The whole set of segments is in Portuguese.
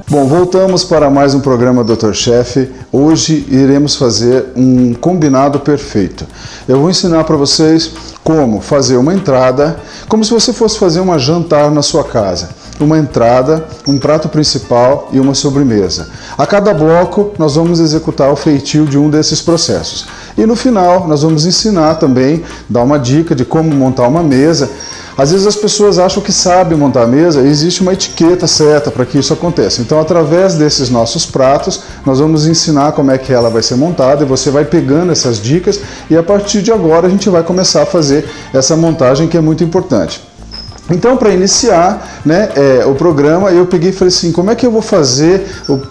Bom, voltamos para mais um programa Dr. Chef. Hoje iremos fazer um combinado perfeito. Eu vou ensinar para vocês como fazer uma entrada, como se você fosse fazer uma jantar na sua casa. Uma entrada, um prato principal e uma sobremesa. A cada bloco nós vamos executar o feitio de um desses processos. E no final nós vamos ensinar também, dar uma dica de como montar uma mesa. Às vezes as pessoas acham que sabem montar a mesa e existe uma etiqueta certa para que isso aconteça. Então, através desses nossos pratos, nós vamos ensinar como é que ela vai ser montada e você vai pegando essas dicas e a partir de agora a gente vai começar a fazer essa montagem que é muito importante. Então, para iniciar o programa, eu peguei e falei assim, como é que eu vou fazer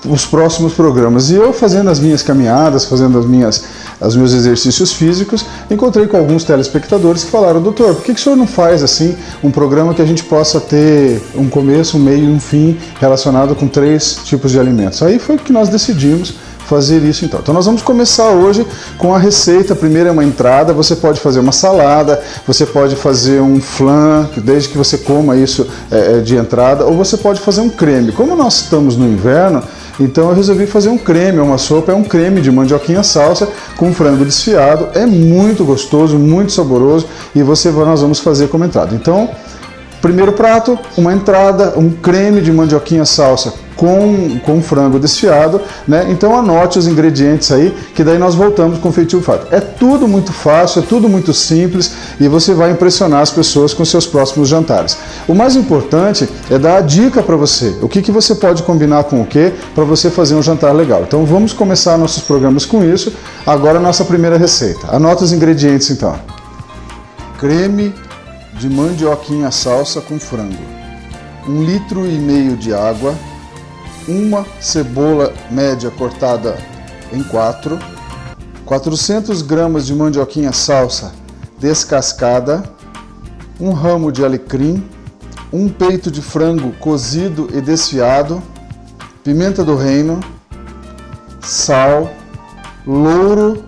os próximos programas? E eu, fazendo as minhas caminhadas, fazendo os meus exercícios físicos, encontrei com alguns telespectadores que falaram, doutor, por que o senhor não faz assim um programa que a gente possa ter um começo, um meio e um fim relacionado com 3 tipos de alimentos? Aí foi que nós decidimos fazer isso então. Então nós vamos começar hoje com a receita. Primeiro é uma entrada, você pode fazer uma salada, você pode fazer um flan, desde que você coma isso de entrada, ou você pode fazer um creme. Como nós estamos no inverno, então eu resolvi fazer um creme, uma sopa, é um creme de mandioquinha salsa com frango desfiado, é muito gostoso, muito saboroso e nós vamos fazer como entrada. Então, primeiro prato, uma entrada, um creme de mandioquinha salsa com frango desfiado, Então anote os ingredientes aí, que daí nós voltamos com o feitio feito. É tudo muito fácil, é tudo muito simples e você vai impressionar as pessoas com seus próximos jantares. O mais importante é dar a dica para você, o que você pode combinar com o que para você fazer um jantar legal. Então vamos começar nossos programas com isso. Agora a nossa primeira receita. Anota os ingredientes então. Creme de mandioquinha salsa com frango, 1,5 litros de água, uma cebola média cortada em 4, 400 gramas de mandioquinha salsa descascada, um ramo de alecrim, um peito de frango cozido e desfiado, pimenta do reino, sal, louro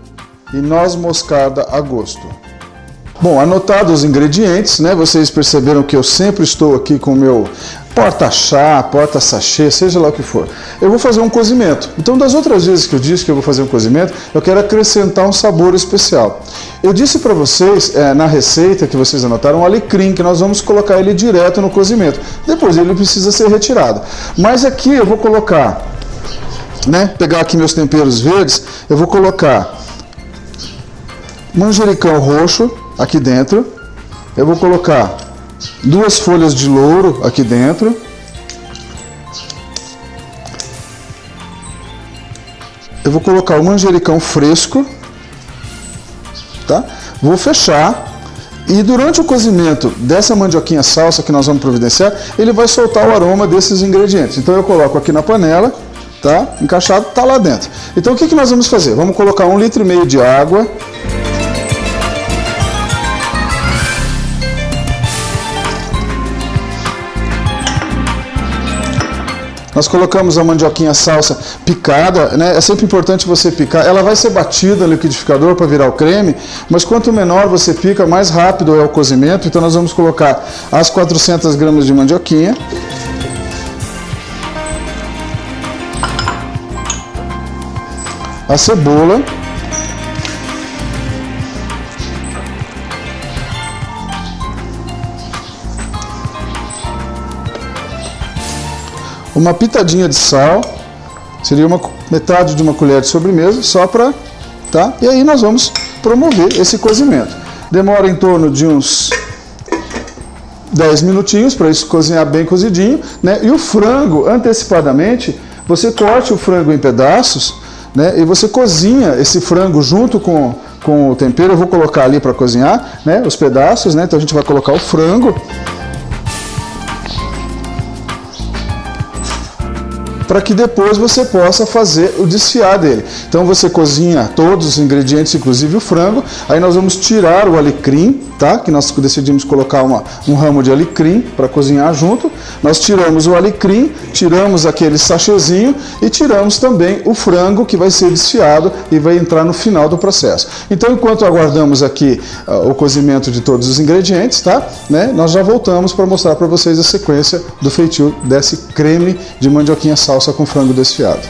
e noz moscada a gosto. Bom, anotados os ingredientes, Vocês perceberam que eu sempre estou aqui com o meu porta-chá, porta-sachê, seja lá o que for. Eu vou fazer um cozimento. Então, das outras vezes que eu disse que eu vou fazer um cozimento, eu quero acrescentar um sabor especial. Eu disse para vocês, na receita que vocês anotaram, um alecrim, que nós vamos colocar ele direto no cozimento. Depois ele precisa ser retirado. Mas aqui eu vou colocar, pegar aqui meus temperos verdes, eu vou colocar manjericão roxo aqui dentro, eu vou colocar 2 folhas de louro aqui dentro, eu vou colocar o manjericão fresco, tá? Vou fechar e durante o cozimento dessa mandioquinha salsa que nós vamos providenciar, ele vai soltar o aroma desses ingredientes. Então eu coloco aqui na panela, tá? Encaixado, tá lá dentro. Então o que nós vamos fazer? Vamos colocar 1,5 litros de água. Nós colocamos a mandioquinha salsa picada, É sempre importante você picar. Ela vai ser batida no liquidificador para virar o creme, mas quanto menor você pica, mais rápido é o cozimento. Então nós vamos colocar as 400 gramas de mandioquinha. A cebola. Uma pitadinha de sal, seria metade de uma colher de sobremesa, só para, tá? E aí nós vamos promover esse cozimento. Demora em torno de uns 10 minutinhos para isso cozinhar bem cozidinho, E o frango, antecipadamente, você corte o frango em pedaços, E você cozinha esse frango junto com o tempero. Eu vou colocar ali para cozinhar, os pedaços, Então a gente vai colocar o frango, para que depois você possa fazer o desfiar dele. Então você cozinha todos os ingredientes, inclusive o frango, aí nós vamos tirar o alecrim, tá? Que nós decidimos colocar um ramo de alecrim para cozinhar junto. Nós tiramos o alecrim, tiramos aquele sachêzinho e tiramos também o frango que vai ser desfiado e vai entrar no final do processo. Então, enquanto aguardamos aqui o cozimento de todos os ingredientes, tá? Nós já voltamos para mostrar para vocês a sequência do feitio desse creme de mandioquinha salsa salsa com frango desfiado.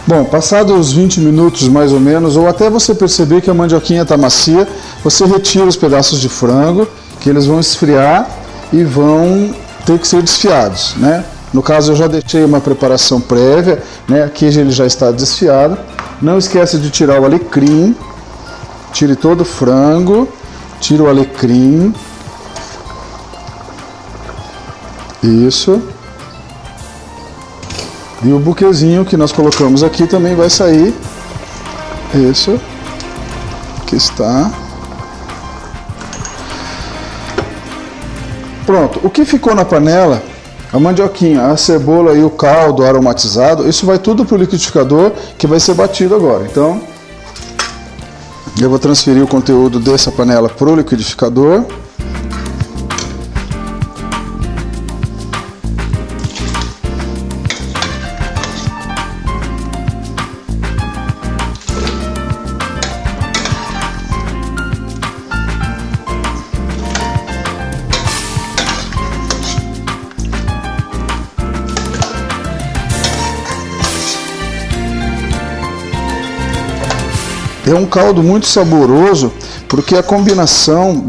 Bom, passados os 20 minutos mais ou menos, ou até você perceber que a mandioquinha está macia, você retira os pedaços de frango, que eles vão esfriar e vão ter que ser desfiados, né? No caso eu já deixei uma preparação prévia, né? Aqui ele já está desfiado. Não esquece de tirar o alecrim, tire todo o frango, tira o alecrim. Isso. E o buquezinho que nós colocamos aqui também vai sair. Isso. Aqui está. Pronto. O que ficou na panela, a mandioquinha, a cebola e o caldo aromatizado, isso vai tudo para o liquidificador que vai ser batido agora. Então, eu vou transferir o conteúdo dessa panela para o liquidificador. É um caldo muito saboroso, porque a combinação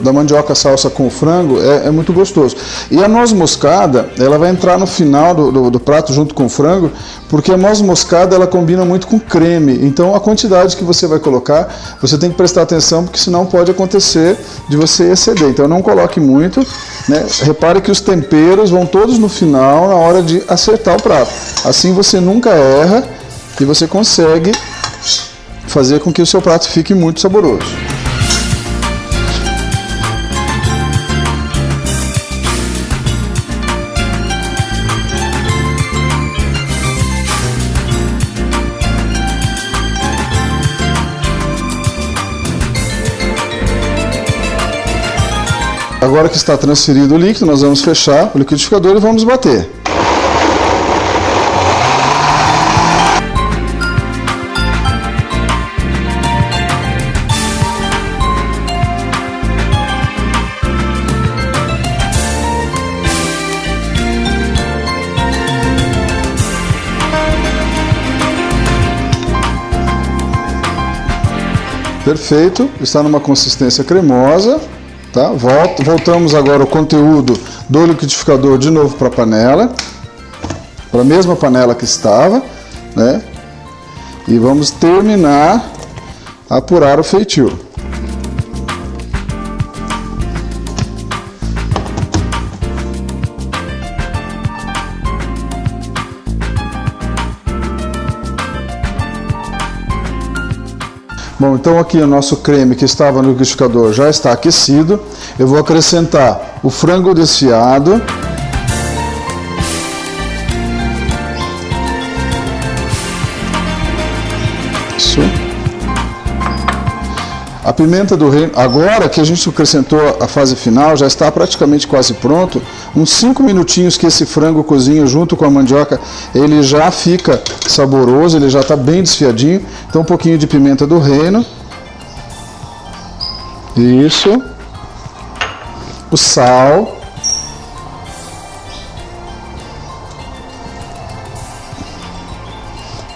da mandioca salsa com o frango é muito gostoso. E a noz moscada, ela vai entrar no final do prato junto com o frango, porque a noz moscada ela combina muito com creme. Então a quantidade que você vai colocar, você tem que prestar atenção, porque senão pode acontecer de você exceder. Então não coloque muito, né? Repare que os temperos vão todos no final, na hora de acertar o prato. Assim você nunca erra e você consegue fazer com que o seu prato fique muito saboroso. Agora que está transferido o líquido, nós vamos fechar o liquidificador e vamos bater. Perfeito, está numa consistência cremosa, tá? Voltamos agora o conteúdo do liquidificador de novo para a panela, para a mesma panela que estava, né? E vamos terminar a apurar o feitio. Bom, então aqui o nosso creme que estava no liquidificador já está aquecido. Eu vou acrescentar o frango desfiado. Isso. A pimenta do reino, agora que a gente acrescentou a fase final, já está praticamente quase pronto. Uns 5 minutinhos que esse frango cozinha junto com a mandioca, ele já fica saboroso, ele já está bem desfiadinho. Então um pouquinho de pimenta do reino. Isso. O sal.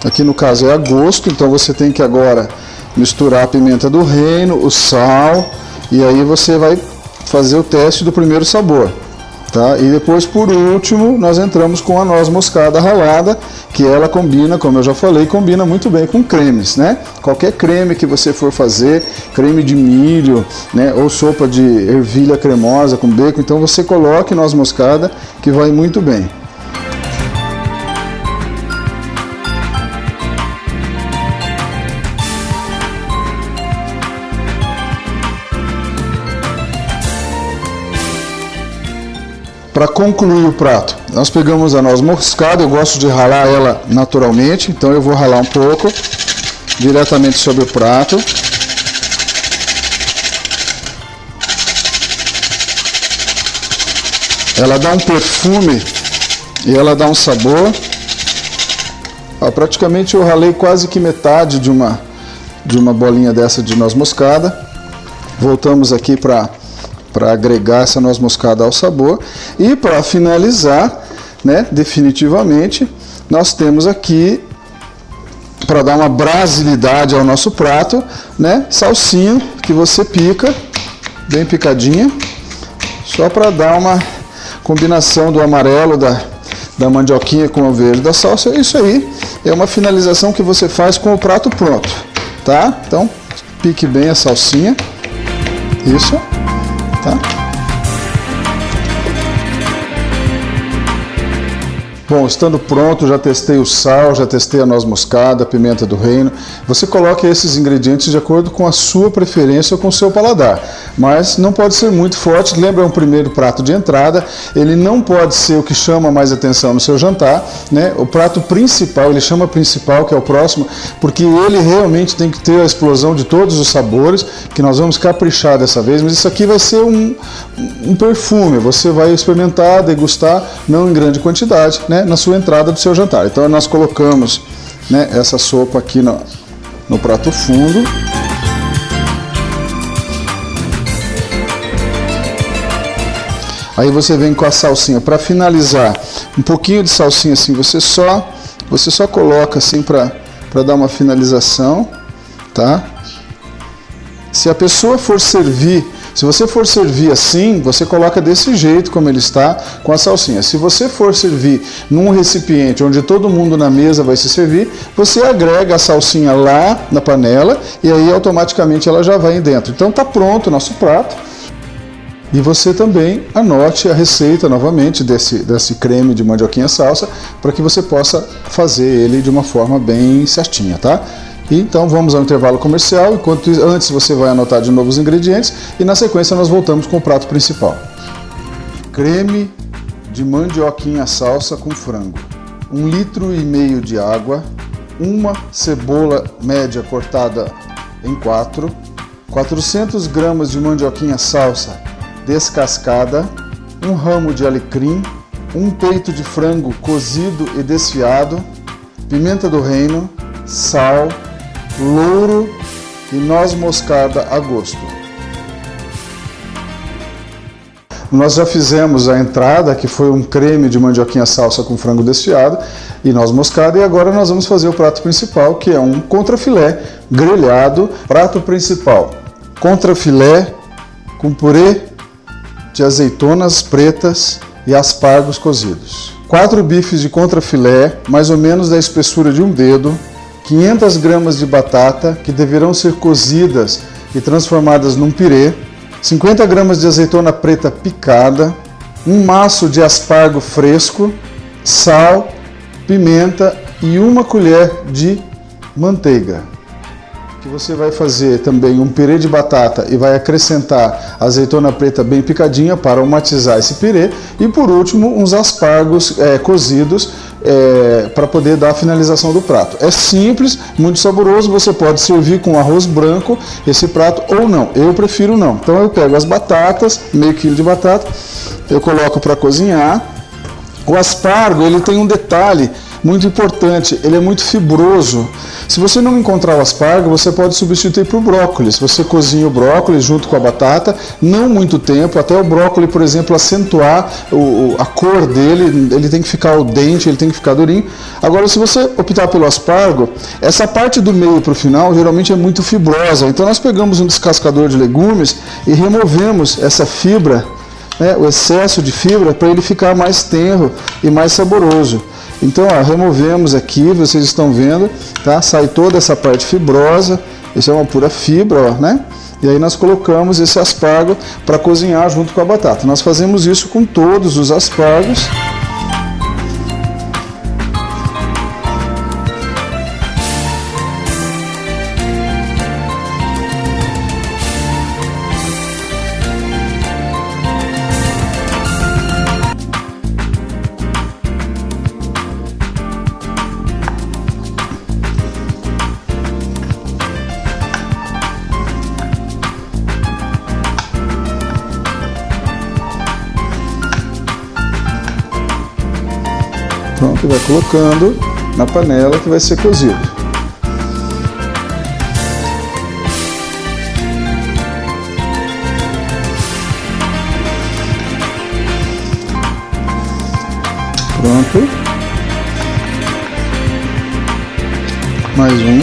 Aqui no caso é a gosto, então você tem que agora misturar a pimenta do reino, o sal, e aí você vai fazer o teste do primeiro sabor, tá? E depois, por último, nós entramos com a noz moscada ralada, que ela combina, como eu já falei, combina muito bem com cremes, né? Qualquer creme que você for fazer, creme de milho, né? Ou sopa de ervilha cremosa com bacon, então você coloque noz moscada, que vai muito bem. Para concluir o prato, nós pegamos a noz moscada, eu gosto de ralar ela naturalmente, então eu vou ralar um pouco diretamente sobre o prato. Ela dá um perfume e ela dá um sabor. Ó, praticamente eu ralei quase que metade de uma bolinha dessa de noz moscada. Voltamos aqui para agregar essa noz moscada ao sabor. E para finalizar, né, definitivamente, nós temos aqui, para dar uma brasilidade ao nosso prato, né, salsinha que você pica, bem picadinha, só para dar uma combinação do amarelo da mandioquinha com o verde da salsa. Isso aí é uma finalização que você faz com o prato pronto, tá? Então, pique bem a salsinha, isso, tá? Bom, estando pronto, já testei o sal, já testei a noz moscada, a pimenta do reino. Você coloca esses ingredientes de acordo com a sua preferência ou com o seu paladar, mas não pode ser muito forte. Lembra, é um primeiro prato de entrada, ele não pode ser o que chama mais atenção no seu jantar, né? O prato principal, ele chama principal, que é o próximo, porque ele realmente tem que ter a explosão de todos os sabores, que nós vamos caprichar dessa vez, mas isso aqui vai ser um perfume, você vai experimentar, degustar, não em grande quantidade, né, na sua entrada do seu jantar. Então nós colocamos, né, essa sopa aqui no prato fundo. Aí você vem com a salsinha para finalizar, um pouquinho de salsinha assim, você só coloca assim para dar uma finalização, tá? Se a pessoa for servir, se você for servir assim, você coloca desse jeito como ele está, com a salsinha. Se você for servir num recipiente onde todo mundo na mesa vai se servir, você agrega a salsinha lá na panela e aí automaticamente ela já vai dentro. Então tá pronto o nosso prato. E você também anote a receita novamente desse creme de mandioquinha salsa, para que você possa fazer ele de uma forma bem certinha, tá? Então vamos ao intervalo comercial, antes você vai anotar de novo os ingredientes e na sequência nós voltamos com o prato principal. Creme de mandioquinha salsa com frango, 1,5 litro de água, uma cebola média cortada em 4, 400 gramas de mandioquinha salsa descascada, um ramo de alecrim, um peito de frango cozido e desfiado, pimenta do reino, sal, louro e noz moscada a gosto. Nós já fizemos a entrada, que foi um creme de mandioquinha salsa com frango desfiado e noz moscada, e agora nós vamos fazer o prato principal, que é um contrafilé grelhado. Prato principal: contrafilé com purê de azeitonas pretas e aspargos cozidos. 4 bifes de contrafilé, mais ou menos da espessura de um dedo, 500 gramas de batata, que deverão ser cozidas e transformadas num pirê, 50 gramas de azeitona preta picada, um maço de aspargo fresco, sal, pimenta e 1 colher de manteiga. Que você vai fazer também um pirê de batata e vai acrescentar azeitona preta bem picadinha para aromatizar esse pirê, e por último uns aspargos cozidos para poder dar a finalização do prato. É simples, muito saboroso. Você pode servir com arroz branco esse prato ou não. Eu prefiro não. Então eu pego as batatas, meio quilo de batata, eu coloco para cozinhar. O aspargo, ele tem um detalhe muito importante, ele é muito fibroso. Se você não encontrar o aspargo, você pode substituir por brócolis. Você cozinha o brócolis junto com a batata, não muito tempo, até o brócolis, por exemplo, acentuar a cor dele, ele tem que ficar al dente, ele tem que ficar durinho. Agora, se você optar pelo aspargo, essa parte do meio para o final geralmente é muito fibrosa. Então nós pegamos um descascador de legumes e removemos essa fibra, né, o excesso de fibra, para ele ficar mais tenro e mais saboroso. Então, ó, removemos aqui, vocês estão vendo, tá? Sai toda essa parte fibrosa, isso é uma pura fibra, ó, né? E aí nós colocamos esse aspargo para cozinhar junto com a batata. Nós fazemos isso com todos os aspargos. Pronto, vai colocando. na panela que vai ser cozido. Pronto. Mais um.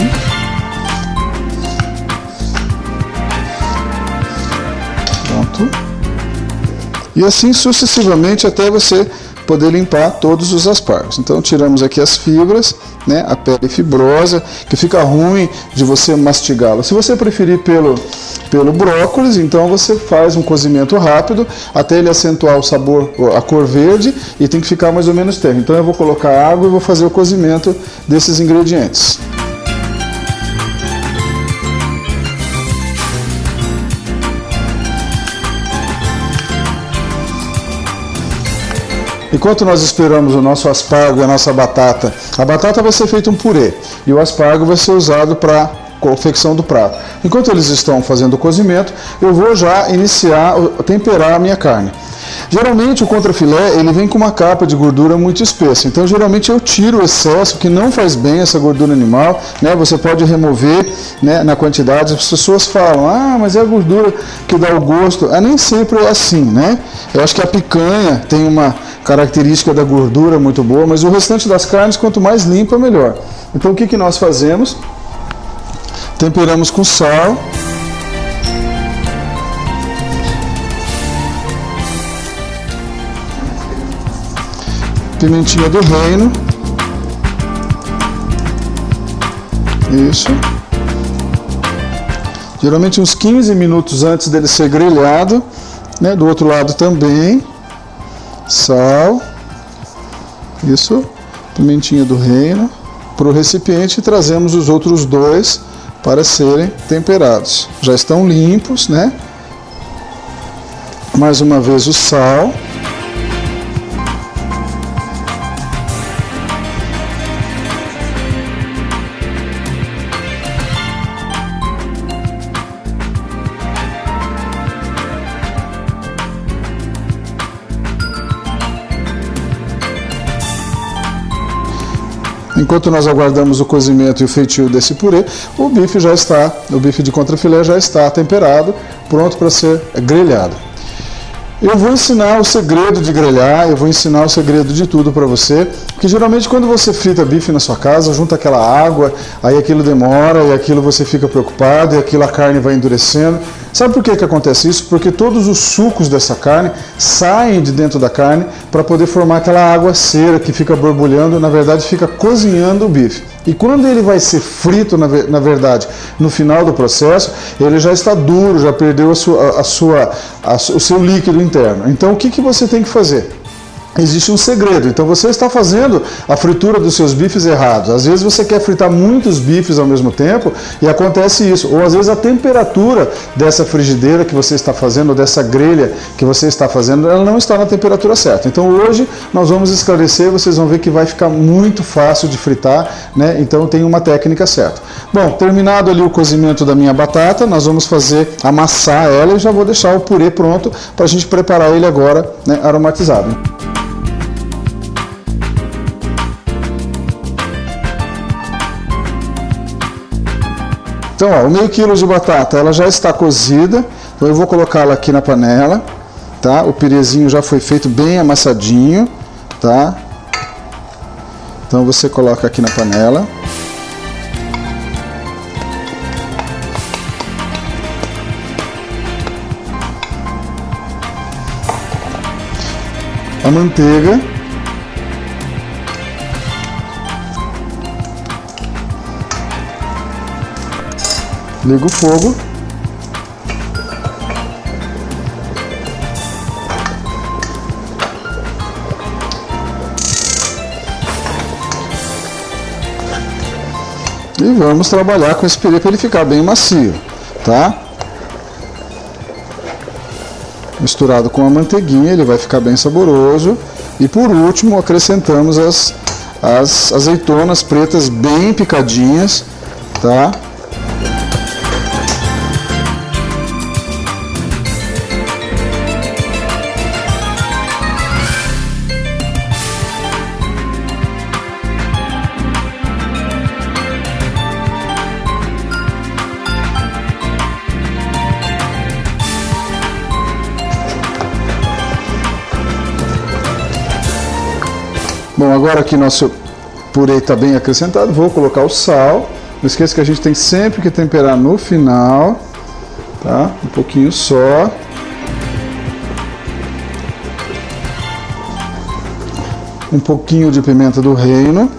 Pronto. E assim sucessivamente até você poder limpar todos os aspargos. Então tiramos aqui as fibras, né, a pele fibrosa, que fica ruim de você mastigá-la. Se você preferir pelo brócolis, então você faz um cozimento rápido até ele acentuar o sabor, a cor verde, e tem que ficar mais ou menos terra. Então eu vou colocar água e vou fazer o cozimento desses ingredientes. Enquanto nós esperamos o nosso aspargo e a nossa batata, a batata vai ser feita um purê e o aspargo vai ser usado para confecção do prato. Enquanto eles estão fazendo o cozimento, eu vou já iniciar a temperar a minha carne. Geralmente o contrafilé ele vem com uma capa de gordura muito espessa, então geralmente eu tiro o excesso que não faz bem essa gordura animal, né? Você pode remover, né, na quantidade. As pessoas falam, mas é a gordura que dá o gosto. Nem sempre é assim, né? Eu acho que a picanha tem uma característica da gordura muito boa, mas o restante das carnes, quanto mais limpa, melhor. Então o que nós fazemos? Temperamos com sal. Pimentinha do reino. Isso. Geralmente uns 15 minutos antes dele ser grelhado, né? Do outro lado também. Sal. Isso. Pimentinha do reino. Para o recipiente trazemos os outros dois para serem temperados. Já estão limpos, né? Mais uma vez o sal. Enquanto nós aguardamos o cozimento e o feitio desse purê, o bife de contrafilé já está temperado, pronto para ser grelhado. Eu vou ensinar o segredo de grelhar, eu vou ensinar o segredo de tudo para você, porque geralmente quando você frita bife na sua casa, junta aquela água, aí aquilo demora, e aquilo você fica preocupado, e aquilo a carne vai endurecendo. Sabe por que acontece isso? Porque todos os sucos dessa carne saem de dentro da carne para poder formar aquela água cera que fica borbulhando, na verdade fica cozinhando o bife. E quando ele vai ser frito, na verdade, no final do processo, ele já está duro, já perdeu o seu líquido interno. Então o que você tem que fazer? Existe um segredo. Então você está fazendo a fritura dos seus bifes errados. Às vezes você quer fritar muitos bifes ao mesmo tempo e acontece isso. Ou às vezes a temperatura dessa frigideira que você está fazendo, ou dessa grelha que você está fazendo, ela não está na temperatura certa. Então hoje nós vamos esclarecer, vocês vão ver que vai ficar muito fácil de fritar, né? Então tem uma técnica certa. Bom, terminado ali o cozimento da minha batata, nós vamos amassar ela e já vou deixar o purê pronto para a gente preparar ele agora, né, aromatizado. Então, o meio quilo de batata, ela já está cozida, então eu vou colocá-la aqui na panela, tá? O pirezinho já foi feito bem amassadinho, tá? Então você coloca aqui na panela. A manteiga. Liga o fogo. E vamos trabalhar com esse purê para ele ficar bem macio, tá? Misturado com a manteiguinha, ele vai ficar bem saboroso. E por último, acrescentamos as azeitonas pretas bem picadinhas, tá? Então agora aqui nosso purê está bem acrescentado, vou colocar o sal. Não esqueça que a gente tem sempre que temperar no final, tá? Um pouquinho só. Um pouquinho de pimenta do reino.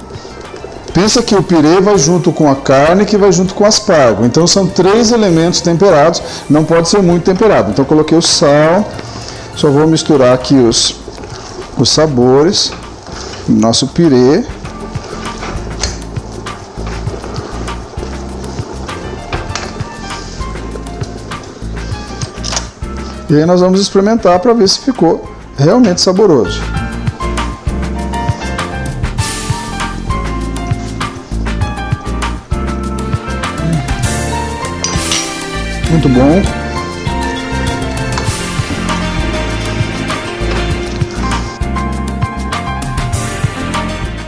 Pensa que o pirê vai junto com a carne, que vai junto com o aspargo. Então são 3 elementos temperados, não pode ser muito temperado. Então coloquei o sal, só vou misturar aqui os sabores do nosso pirê. E aí nós vamos experimentar para ver se ficou realmente saboroso. Muito bom.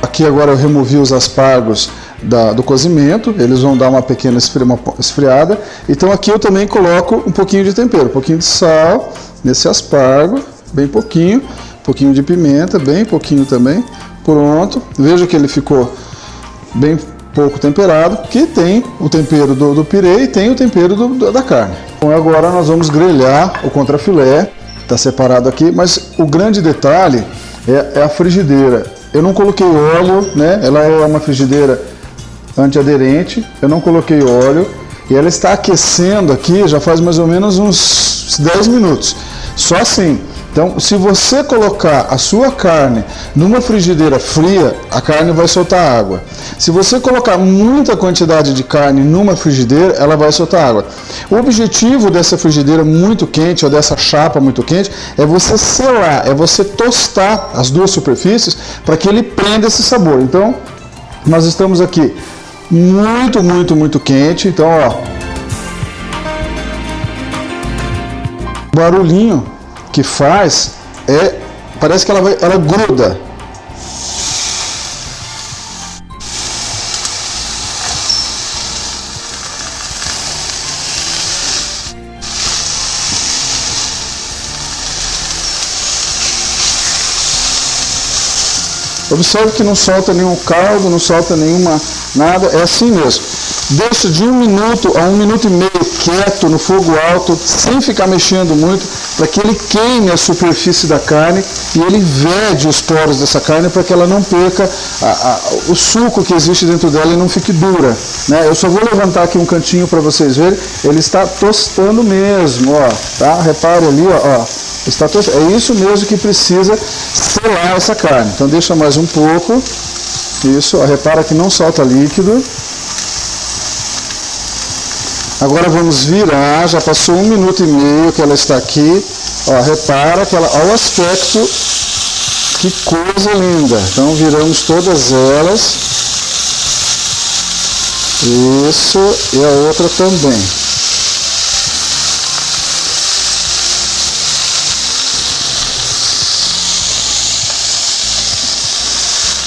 Aqui agora eu removi os aspargos do cozimento, eles vão dar uma pequena esfriada. Então aqui eu também coloco um pouquinho de tempero, um pouquinho de sal nesse aspargo, bem pouquinho, um pouquinho de pimenta, bem pouquinho também. Pronto, veja que ele ficou bem pouco temperado, que tem o tempero do pirê e tem o tempero da carne. Então agora nós vamos grelhar o contrafilé, está separado aqui, mas o grande detalhe é a frigideira. Eu não coloquei óleo, né? Ela é uma frigideira antiaderente, eu não coloquei óleo e ela está aquecendo aqui já faz mais ou menos uns 10 minutos, só assim. Então, se você colocar a sua carne numa frigideira fria, a carne vai soltar água. Se você colocar muita quantidade de carne numa frigideira, ela vai soltar água. O objetivo dessa frigideira muito quente, ou dessa chapa muito quente, é você selar, é você tostar as duas superfícies para que ele prenda esse sabor. Então, nós estamos aqui muito quente. Então, ó, o barulhinho que faz parece que ela gruda. Observe que não solta nenhum caldo, não solta nenhuma nada, é assim mesmo. Deixa de 1 minuto a 1 minuto e meio quieto no fogo alto, sem ficar mexendo muito, para que ele queime a superfície da carne e ele vede os poros dessa carne para que ela não perca o suco que existe dentro dela e não fique dura, né? Eu só vou levantar aqui um cantinho para vocês verem, ele está tostando mesmo, ó, tá? Repare ali, ó, está tostando. É isso mesmo que precisa selar essa carne. Então deixa mais um pouco, isso, ó, repara que não solta líquido. Agora vamos virar, já passou 1 minuto e meio que ela está aqui. Ó, repara que ela, olha o aspecto, que coisa linda. Então viramos todas elas. Isso, e a outra também.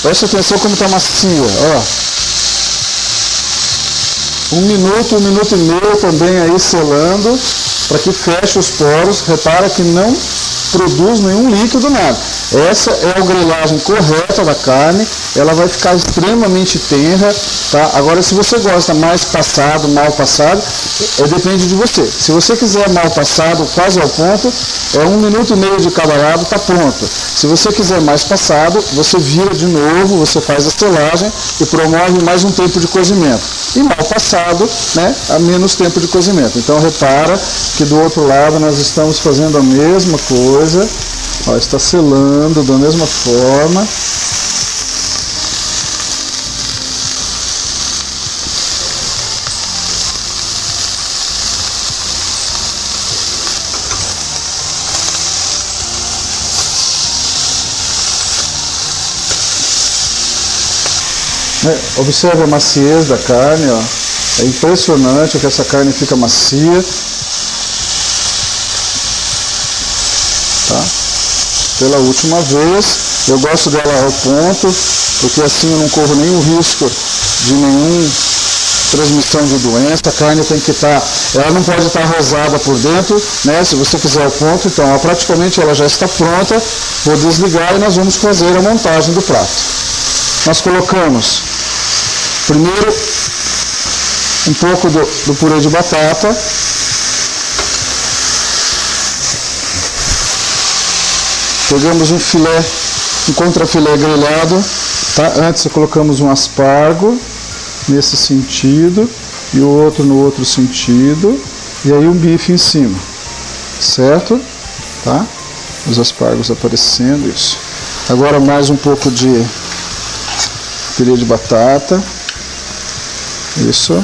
Preste atenção como está macia, ó. 1 minuto e meio também aí selando, para que feche os poros. Repara que não produz nenhum líquido, nada. Essa é a grelhagem correta da carne, ela vai ficar extremamente tenra, tá? Agora, se você gosta mais passado, mal passado, depende de você. Se você quiser mal passado, quase ao ponto, 1 minuto e meio de cada lado, tá pronto. Se você quiser mais passado, você vira de novo, você faz a selagem e promove mais um tempo de cozimento. E mal passado, né, há menos tempo de cozimento. Então repara que do outro lado nós estamos fazendo a mesma coisa. Ó, está selando da mesma forma. Observe a maciez da carne, ó. É impressionante que essa carne fica macia. Tá? Pela última vez, eu gosto dela ao ponto, porque assim eu não corro nenhum risco de transmissão de doença. A carne tem que estar, ela não pode estar rosada por dentro, né? Se você quiser o ponto, então praticamente ela já está pronta. Vou desligar e nós vamos fazer a montagem do prato. Nós colocamos primeiro um pouco do purê de batata. Pegamos um filé, um contrafilé grelhado, tá? Antes colocamos um aspargo nesse sentido e o outro no outro sentido, e aí um bife em cima, certo? Tá? Os aspargos aparecendo, isso. Agora mais um pouco de purê de batata, isso.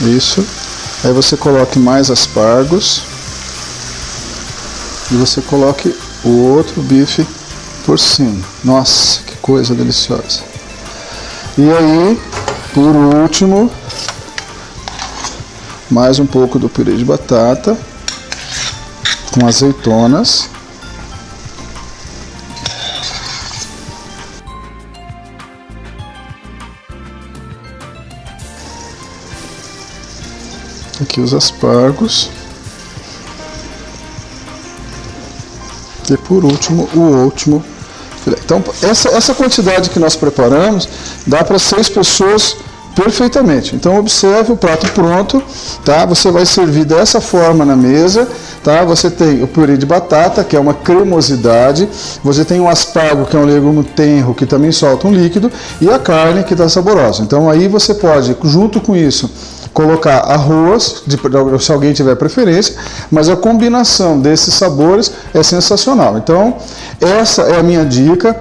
Isso. Aí você coloque mais aspargos e você coloque o outro bife por cima. Nossa, que coisa deliciosa. E aí, por último, mais um pouco do purê de batata com azeitonas. Aqui os aspargos. E por último, o último filé. Então, essa quantidade que nós preparamos dá para 6 pessoas perfeitamente. Então, observe o prato pronto, tá? Você vai servir dessa forma na mesa, tá? Você tem o purê de batata, que é uma cremosidade, você tem o aspargo, que é um legume tenro, que também solta um líquido, e a carne, que está saborosa. Então, aí você pode, junto com isso, colocar arroz, se alguém tiver preferência, mas a combinação desses sabores é sensacional. Então, essa é a minha dica.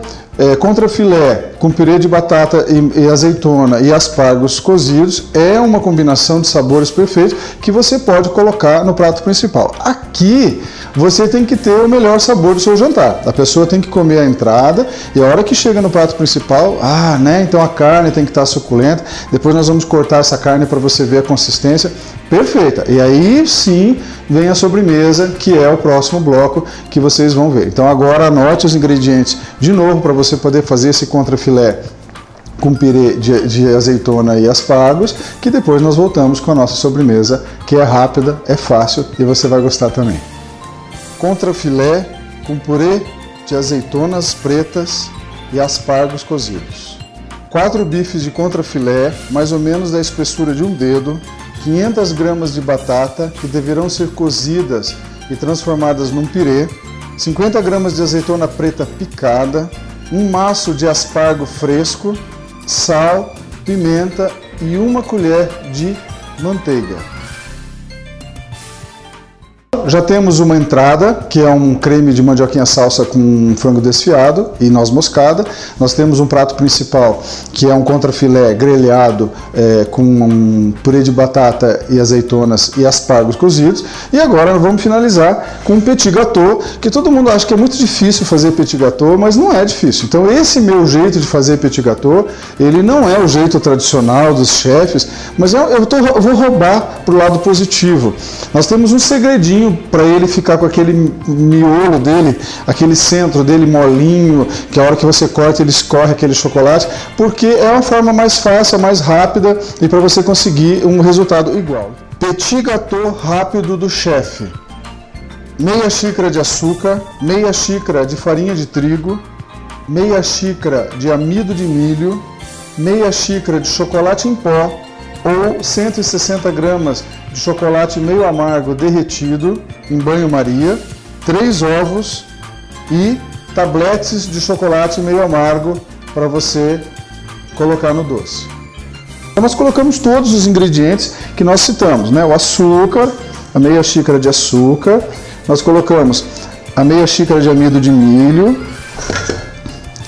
Contrafilé com purê de batata e azeitona e aspargos cozidos é uma combinação de sabores perfeita que você pode colocar no prato principal. Aqui você tem que ter o melhor sabor do seu jantar. A pessoa tem que comer a entrada e a hora que chega no prato principal, então a carne tem que estar suculenta. Depois nós vamos cortar essa carne para você ver a consistência perfeita. E aí sim vem a sobremesa, que é o próximo bloco que vocês vão ver. Então agora anote os ingredientes de novo para você poder fazer esse contrafilé com purê de azeitona e aspargos, que depois nós voltamos com a nossa sobremesa, que é rápida, é fácil e você vai gostar também. Contrafilé com purê de azeitonas pretas e aspargos cozidos. 4 bifes de contrafilé, mais ou menos da espessura de um dedo, 500 gramas de batata, que deverão ser cozidas e transformadas num purê, 50 gramas de azeitona preta picada, um maço de aspargo fresco, sal, pimenta e 1 colher de manteiga. Já temos uma entrada, que é um creme de mandioquinha salsa com frango desfiado e noz moscada. Nós temos um prato principal, que é um contrafilé grelhado com um purê de batata e azeitonas e aspargos cozidos. E agora nós vamos finalizar com um petit gâteau, que todo mundo acha que é muito difícil fazer petit gâteau, mas não é difícil. Então esse meu jeito de fazer petit gâteau, ele não é o jeito tradicional dos chefes, mas eu vou roubar para o lado positivo. Nós temos um segredinho para ele ficar com aquele miolo dele, aquele centro dele molinho, que a hora que você corta ele escorre aquele chocolate, porque é uma forma mais fácil, mais rápida e para você conseguir um resultado igual. Petit gâteau rápido do chefe. Meia xícara de açúcar, meia xícara de farinha de trigo, meia xícara de amido de milho, meia xícara de chocolate em pó ou 160 gramas de chocolate meio amargo derretido em banho-maria, 3 ovos e tabletes de chocolate meio amargo para você colocar no doce. Então nós colocamos todos os ingredientes que nós citamos, né? O açúcar, a meia xícara de açúcar, nós colocamos a meia xícara de amido de milho,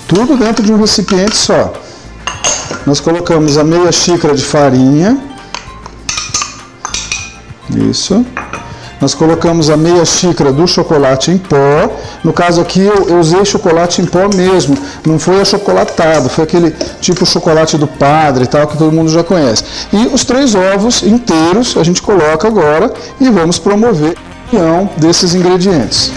tudo dentro de um recipiente só. Nós colocamos a meia xícara de farinha, isso. Nós colocamos a meia xícara do chocolate em pó. No caso aqui eu usei chocolate em pó mesmo, não foi achocolatado, foi aquele tipo chocolate do padre e tal, que todo mundo já conhece. E os 3 ovos inteiros a gente coloca agora e vamos promover a união desses ingredientes.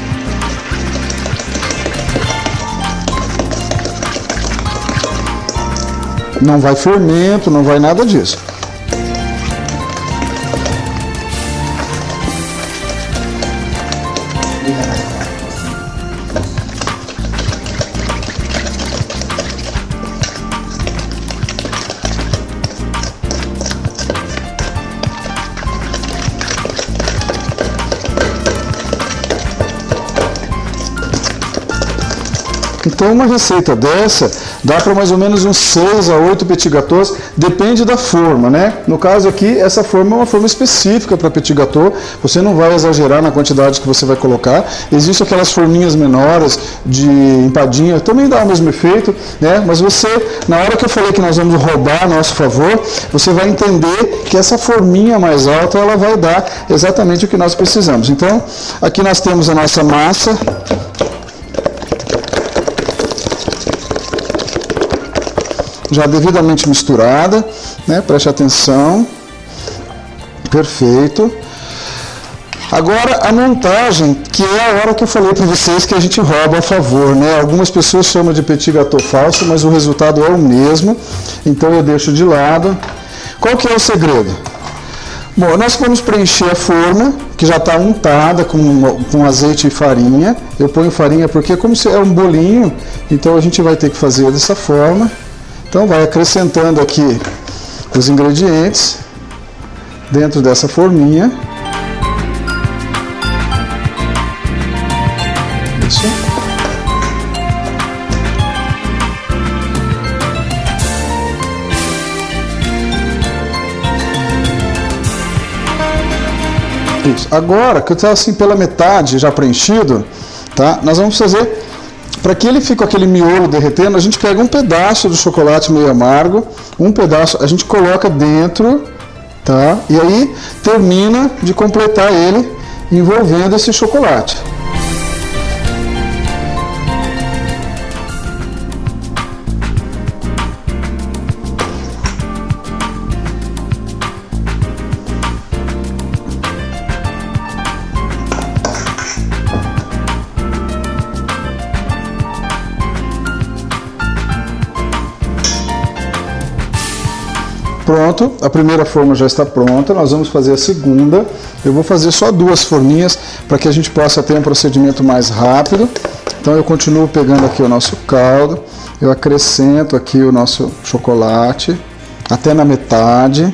Não vai fermento, não vai nada disso. Então uma receita dessa dá para mais ou menos uns 6 a 8 petit gâteaux, depende da forma, né? No caso aqui, essa forma é uma forma específica para petit gâteau, você não vai exagerar na quantidade que você vai colocar. Existem aquelas forminhas menores de empadinha, também dá o mesmo efeito, né? Mas você, na hora que eu falei que nós vamos roubar a nosso favor, você vai entender que essa forminha mais alta, ela vai dar exatamente o que nós precisamos. Então, aqui nós temos a nossa massa, já devidamente misturada, né? Preste atenção. Perfeito. Agora a montagem, que é a hora que eu falei para vocês que a gente rouba a favor, né? Algumas pessoas chamam de petit gâteau falso, mas o resultado é o mesmo, então eu deixo de lado. Qual que é o segredo? Bom, nós vamos preencher a forma, que já está untada com azeite e farinha. Eu ponho farinha porque como é um bolinho, então a gente vai ter que fazer dessa forma. Então vai acrescentando aqui os ingredientes dentro dessa forminha. Isso. Isso. Agora que está assim pela metade já preenchido, tá? Nós vamos fazer. Para que ele fique com aquele miolo derretendo, a gente pega um pedaço do chocolate meio amargo, um pedaço a gente coloca dentro, tá? E aí termina de completar ele envolvendo esse chocolate. Pronto, a primeira forma já está pronta, nós vamos fazer a segunda. Eu vou fazer só 2 forminhas para que a gente possa ter um procedimento mais rápido. Então eu continuo pegando aqui o nosso caldo, eu acrescento aqui o nosso chocolate até na metade.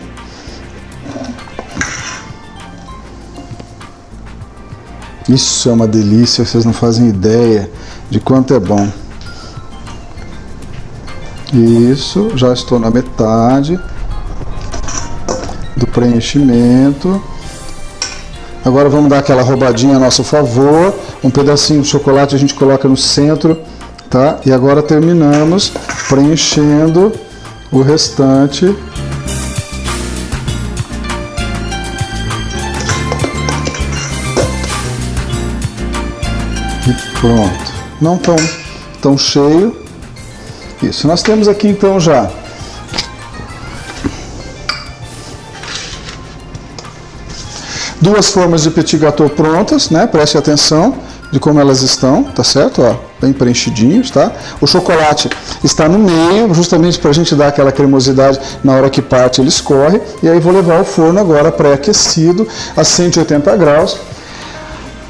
Isso é uma delícia, vocês não fazem ideia de quanto é bom. Isso, já estou na metade do preenchimento. Agora vamos dar aquela roubadinha a nosso favor. Um pedacinho de chocolate a gente coloca no centro, tá? E agora terminamos preenchendo o restante. E pronto. Não tão cheio. Isso. Nós temos aqui então já duas formas de petit gâteau prontas, né? Preste atenção de como elas estão, tá certo? Ó, bem preenchidinhos, tá? O chocolate está no meio, justamente para a gente dar aquela cremosidade na hora que parte ele escorre. E aí vou levar ao forno agora pré-aquecido a 180 graus.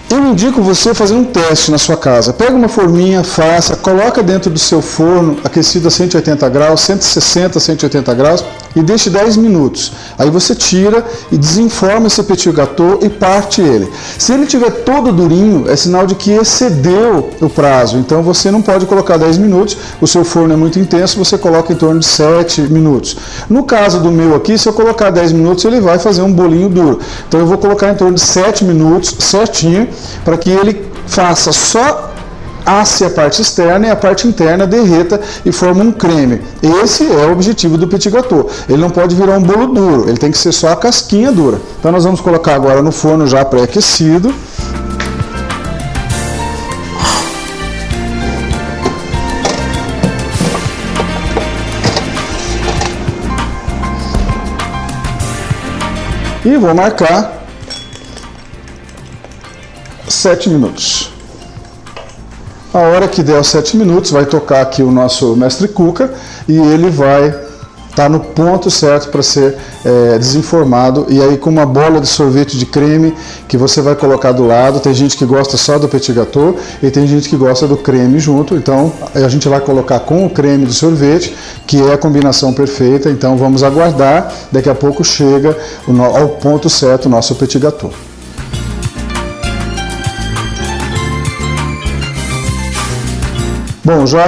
Eu indico você fazer um teste na sua casa. Pega uma forminha, faça, coloca dentro do seu forno aquecido a 180 graus, 160, 180 graus e deixe 10 minutos. Aí você tira e desenforma esse petit gâteau e parte ele. Se ele estiver todo durinho, é sinal de que excedeu o prazo. Então você não pode colocar 10 minutos, o seu forno é muito intenso, você coloca em torno de 7 minutos. No caso do meu aqui, se eu colocar 10 minutos, ele vai fazer um bolinho duro. Então eu vou colocar em torno de 7 minutos certinho, para que ele faça só asse a parte externa e a parte interna derreta e forma um creme. Esse é o objetivo do petit gâteau. Ele não pode virar um bolo duro, ele tem que ser só a casquinha dura. Então nós vamos colocar agora no forno já pré-aquecido. E vou marcar 7 minutos. A hora que der os 7 minutos, vai tocar aqui o nosso mestre Cuca e ele vai está no ponto certo para ser desenformado, e aí com uma bola de sorvete de creme que você vai colocar do lado. Tem gente que gosta só do petit gâteau e tem gente que gosta do creme junto, então a gente vai colocar com o creme do sorvete, que é a combinação perfeita. Então vamos aguardar, daqui a pouco chega ao ponto certo o nosso petit gâteau. Bom, já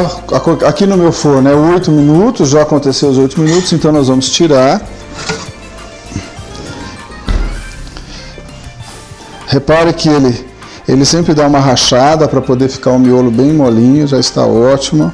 aqui no meu forno é 8 minutos, já aconteceu os 8 minutos, então nós vamos tirar. Repare que ele sempre dá uma rachada para poder ficar o miolo bem molinho, já está ótimo.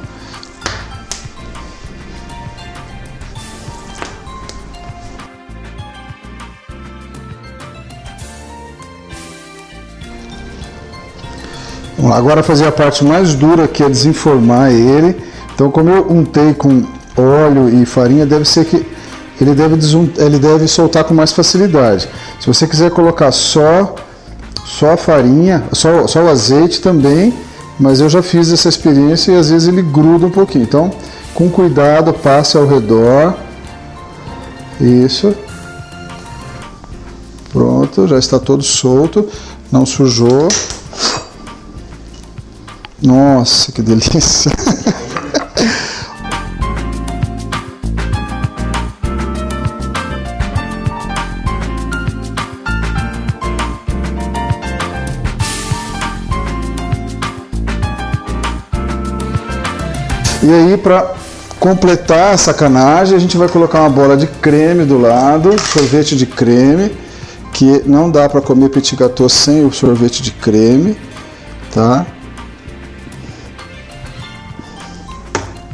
Agora fazer a parte mais dura, que é desenformar ele. Então, como eu untei com óleo e farinha, deve ser que ele deve soltar com mais facilidade. Se você quiser colocar só a farinha, só o azeite também, mas eu já fiz essa experiência e às vezes ele gruda um pouquinho. Então, com cuidado, passe ao redor. Isso. Pronto, já está todo solto, não sujou. Nossa, que delícia! E aí, para completar a sacanagem, a gente vai colocar uma bola de creme do lado, sorvete de creme, que não dá para comer petit gâteau sem o sorvete de creme, tá?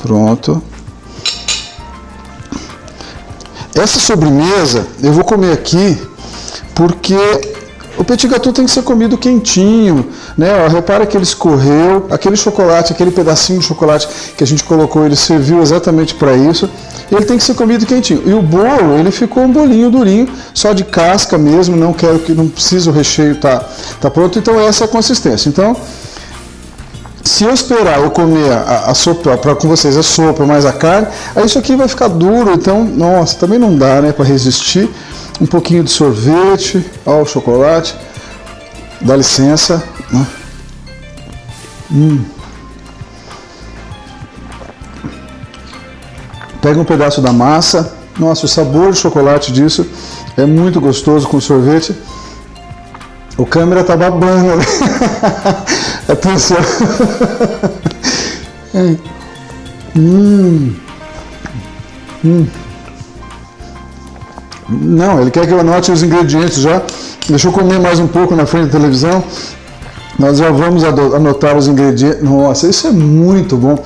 Pronto. Essa sobremesa eu vou comer aqui porque o petit gâteau tem que ser comido quentinho, né? Ó, repara que ele escorreu, aquele chocolate, aquele pedacinho de chocolate que a gente colocou, ele serviu exatamente para isso. Ele tem que ser comido quentinho. E o bolo, ele ficou um bolinho durinho, só de casca mesmo, não precisa o recheio tá pronto. Então essa é a consistência. Então, se eu esperar eu comer a sopa, com vocês a sopa mais a carne, aí isso aqui vai ficar duro, então, nossa, também não dá, né, para resistir. Um pouquinho de sorvete, ó, o chocolate, dá licença, né? Pega um pedaço da massa, nossa, o sabor de chocolate disso é muito gostoso com sorvete. O câmera tá babando, né? Atenção. Não, ele quer que eu anote os ingredientes já. Deixa eu comer mais um pouco na frente da televisão. Nós já vamos anotar os ingredientes. Nossa, isso é muito bom.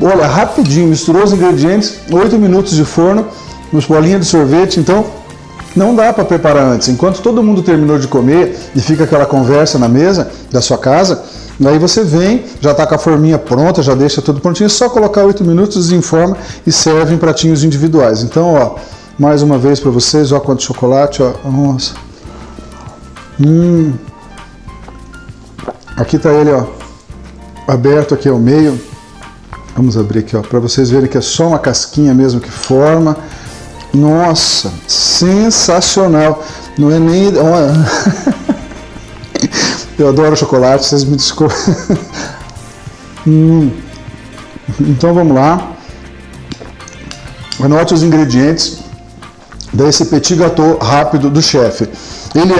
Olha, rapidinho, misturou os ingredientes, 8 minutos de forno, nos bolinhas de sorvete, então não dá para preparar antes. Enquanto todo mundo terminou de comer e fica aquela conversa na mesa da sua casa, aí você vem, já está com a forminha pronta, já deixa tudo prontinho, é só colocar 8 minutos, desenforma e serve em pratinhos individuais. Então, ó, mais uma vez para vocês, ó, quanto chocolate, ó, nossa. Aqui está ele, ó, aberto aqui ao meio. Vamos abrir aqui, ó, para vocês verem que é só uma casquinha mesmo que forma. Nossa, sensacional. Não é nem... Eu adoro chocolate, vocês me desculpem. Então vamos lá. Anote os ingredientes desse petit gâteau rápido do chefe.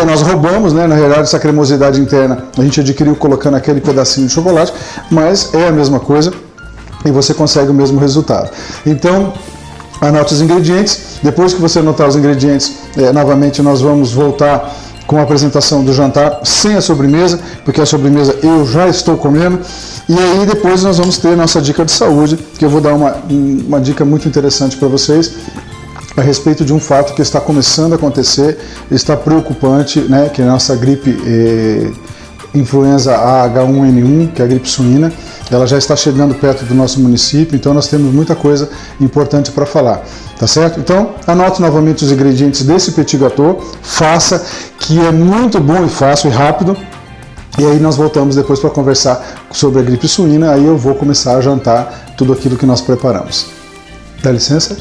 Nós roubamos, né? Na realidade, essa cremosidade interna a gente adquiriu colocando aquele pedacinho de chocolate, mas é a mesma coisa e você consegue o mesmo resultado. Então, anote os ingredientes. Depois que você anotar os ingredientes, novamente nós vamos voltar com a apresentação do jantar sem a sobremesa, porque a sobremesa eu já estou comendo. E aí depois nós vamos ter nossa dica de saúde, que eu vou dar uma dica muito interessante para vocês a respeito de um fato que está começando a acontecer, está preocupante, né, que é a nossa gripe influenza H1N1, que é a gripe suína. Ela já está chegando perto do nosso município, então nós temos muita coisa importante para falar, tá certo? Então, anote novamente os ingredientes desse petit gâteau, faça, que é muito bom e fácil e rápido, e aí nós voltamos depois para conversar sobre a gripe suína, aí eu vou começar a jantar tudo aquilo que nós preparamos. Dá licença?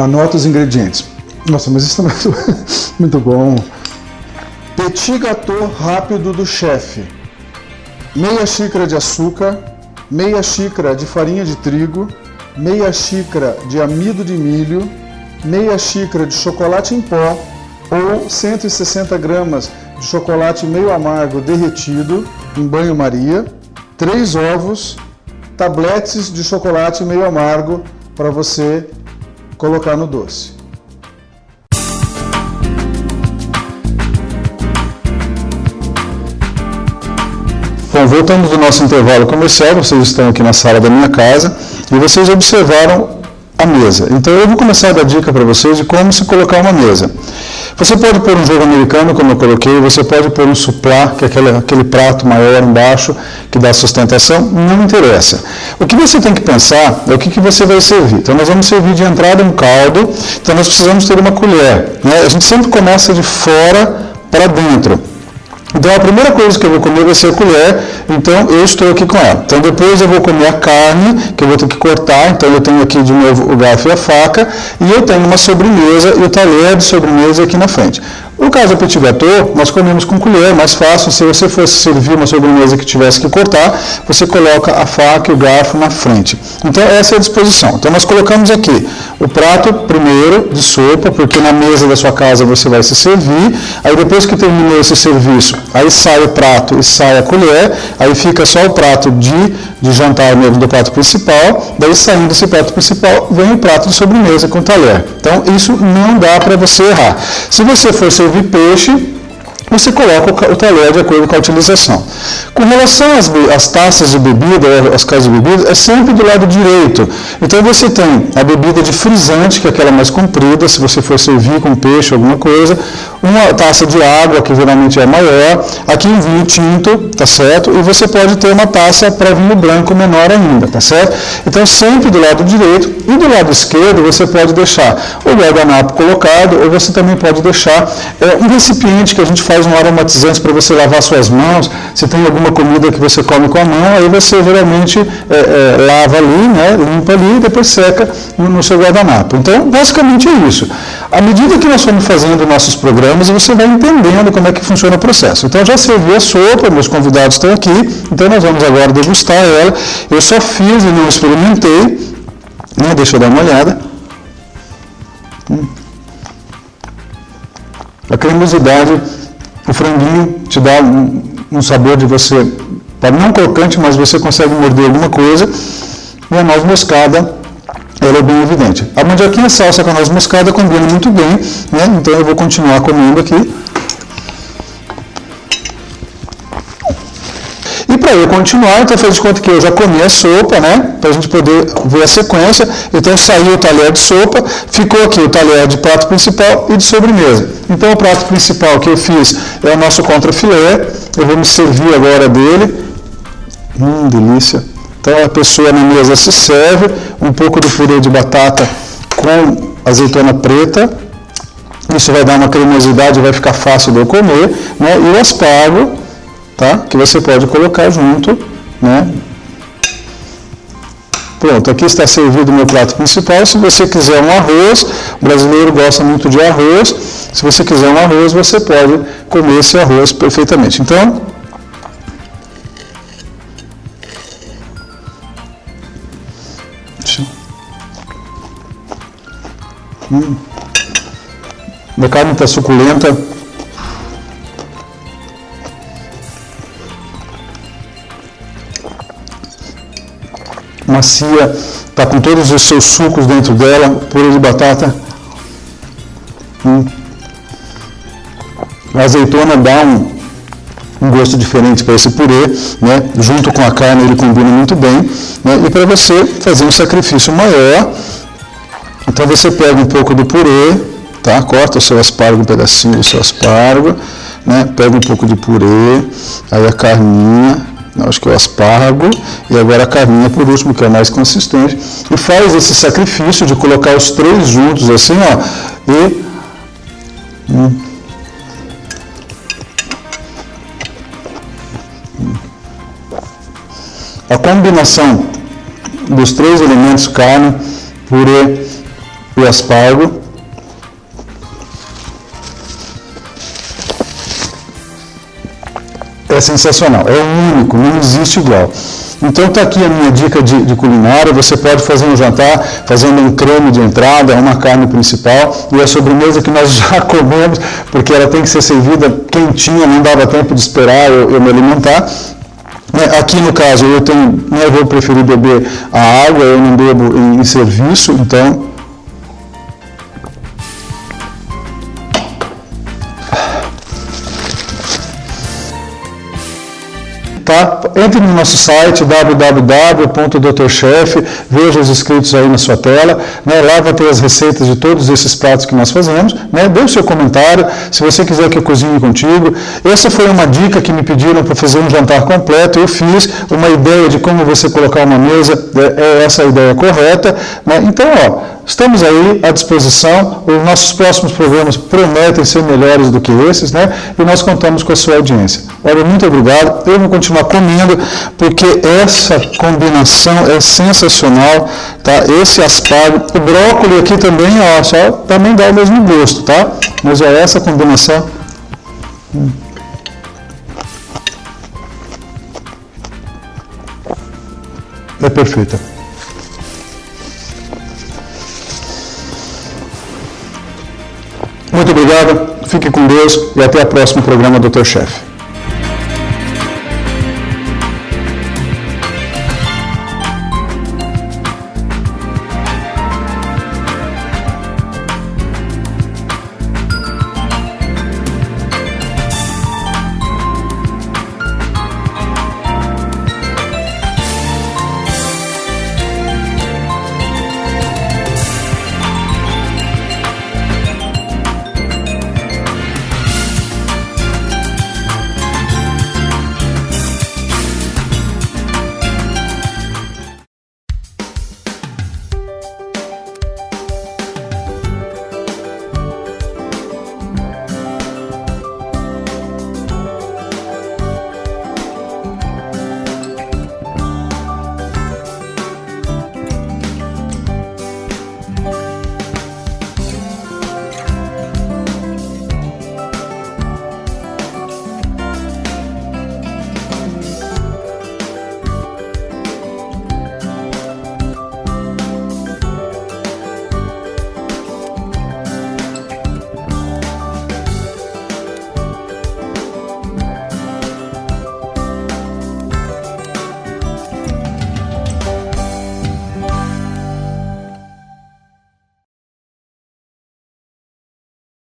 Anota os ingredientes. Nossa, mas isso também é muito bom. Petit gâteau rápido do chefe. Meia xícara de açúcar, meia xícara de farinha de trigo, meia xícara de amido de milho, meia xícara de chocolate em pó ou 160 gramas de chocolate meio amargo derretido em banho-maria, 3 ovos, tabletes de chocolate meio amargo para você colocar no doce. Bom, voltamos do nosso intervalo comercial, vocês estão aqui na sala da minha casa e vocês observaram a mesa. Então eu vou começar a dar dica para vocês de como se colocar uma mesa. Você pode pôr um jogo americano, como eu coloquei, você pode pôr um suplá, que é aquele prato maior embaixo, que dá sustentação, não interessa. O que você tem que pensar é o que você vai servir. Então nós vamos servir de entrada um caldo, então nós precisamos ter uma colher, né? A gente sempre começa de fora para dentro. Então a primeira coisa que eu vou comer vai ser a colher, então eu estou aqui com ela. Então depois eu vou comer a carne, que eu vou ter que cortar, então eu tenho aqui de novo o garfo e a faca, e eu tenho uma sobremesa e o talher de sobremesa aqui na frente. No caso do petit gâteau, nós comemos com colher, mais fácil. Se você fosse servir uma sobremesa que tivesse que cortar, você coloca a faca e o garfo na frente. Então essa é a disposição. Então nós colocamos aqui o prato primeiro de sopa, porque na mesa da sua casa você vai se servir. Aí depois que terminou esse serviço, aí sai o prato e sai a colher, aí fica só o prato de jantar mesmo do prato principal. Daí saindo desse prato principal, vem o prato de sobremesa com talher. Então isso não dá para você errar. Se você for servir peixe, você coloca o talher de acordo com a utilização. Com relação às taças de bebida, as casas de bebida, é sempre do lado direito. Então você tem a bebida de frisante, que é aquela mais comprida, se você for servir com peixe, alguma coisa, uma taça de água, que geralmente é maior, aqui um vinho tinto, tá certo? E você pode ter uma taça para vinho branco menor ainda, tá certo? Então sempre do lado direito, e do lado esquerdo você pode deixar o guardanapo colocado, ou você também pode deixar um recipiente que a gente faz um aromatizante para você lavar suas mãos. Se tem alguma comida que você come com a mão, aí você geralmente lava ali, né, limpa ali e depois seca no seu guardanapo. Então, basicamente é isso. À medida que nós formos fazendo nossos programas, você vai entendendo como é que funciona o processo. Então, já servi a sopa, meus convidados estão aqui, então nós vamos agora degustar ela. Eu só fiz e não experimentei, né, deixa eu dar uma olhada. A cremosidade, o franguinho te dá um sabor de você, não crocante, mas você consegue morder alguma coisa. E a noz moscada, ela é bem evidente. A mandioquinha salsa com a noz moscada combina muito bem, né? Então eu vou continuar comendo aqui. E para eu continuar, então faz de conta que eu já comi a sopa, né? Para a gente poder ver a sequência. Então saiu o talher de sopa, ficou aqui o talher de prato principal e de sobremesa. Então o prato principal que eu fiz é o nosso contrafilé. Eu vou me servir agora dele. Delícia. Então a pessoa na mesa se serve, um pouco do purê de batata com azeitona preta. Isso vai dar uma cremosidade, vai ficar fácil de eu comer, né? E o aspargo, tá? Que você pode colocar junto, né? Pronto, aqui está servido o meu prato principal. Se você quiser um arroz, o brasileiro gosta muito de arroz. Se você quiser um arroz, você pode comer esse arroz perfeitamente. Então, a carne está suculenta. Macia, está com todos os seus sucos dentro dela, purê de batata. A azeitona dá um gosto diferente para esse purê, né? Junto com a carne ele combina muito bem, né? E para você fazer um sacrifício maior, então você pega um pouco do purê, tá? Corta o seu aspargo, um pedacinho do seu aspargo, né? Pega um pouco de purê, aí a carninha, acho que é o aspargo, e agora a carninha por último, que é mais consistente, e faz esse sacrifício de colocar os três juntos assim, ó, e a combinação dos três elementos, carne, purê o aspargo. É sensacional, é o único, não existe igual. Então está aqui a minha dica de culinária. Você pode fazer um jantar fazendo um creme de entrada, uma carne principal e a sobremesa que nós já comemos, porque ela tem que ser servida quentinha, não dava tempo de esperar eu me alimentar. Aqui no caso eu vou preferir beber a água, eu não bebo em serviço, então tá? Entre no nosso site www.drchef, veja os inscritos aí na sua tela, né? Lá vai ter as receitas de todos esses pratos que nós fazemos, né? Dê o seu comentário, se você quiser que eu cozinhe contigo. Essa foi uma dica que me pediram para fazer um jantar completo, eu fiz uma ideia de como você colocar uma mesa, é essa a ideia correta, né? Então, estamos aí à disposição, os nossos próximos programas prometem ser melhores do que esses, né? E nós contamos com a sua audiência. Olha, muito obrigado, eu vou continuar comendo, porque essa combinação é sensacional, tá? Esse aspargo, o brócolis aqui também, também dá o mesmo gosto, tá? Mas essa combinação... é perfeita. Muito obrigado, fique com Deus e até o próximo programa Dr. Chef.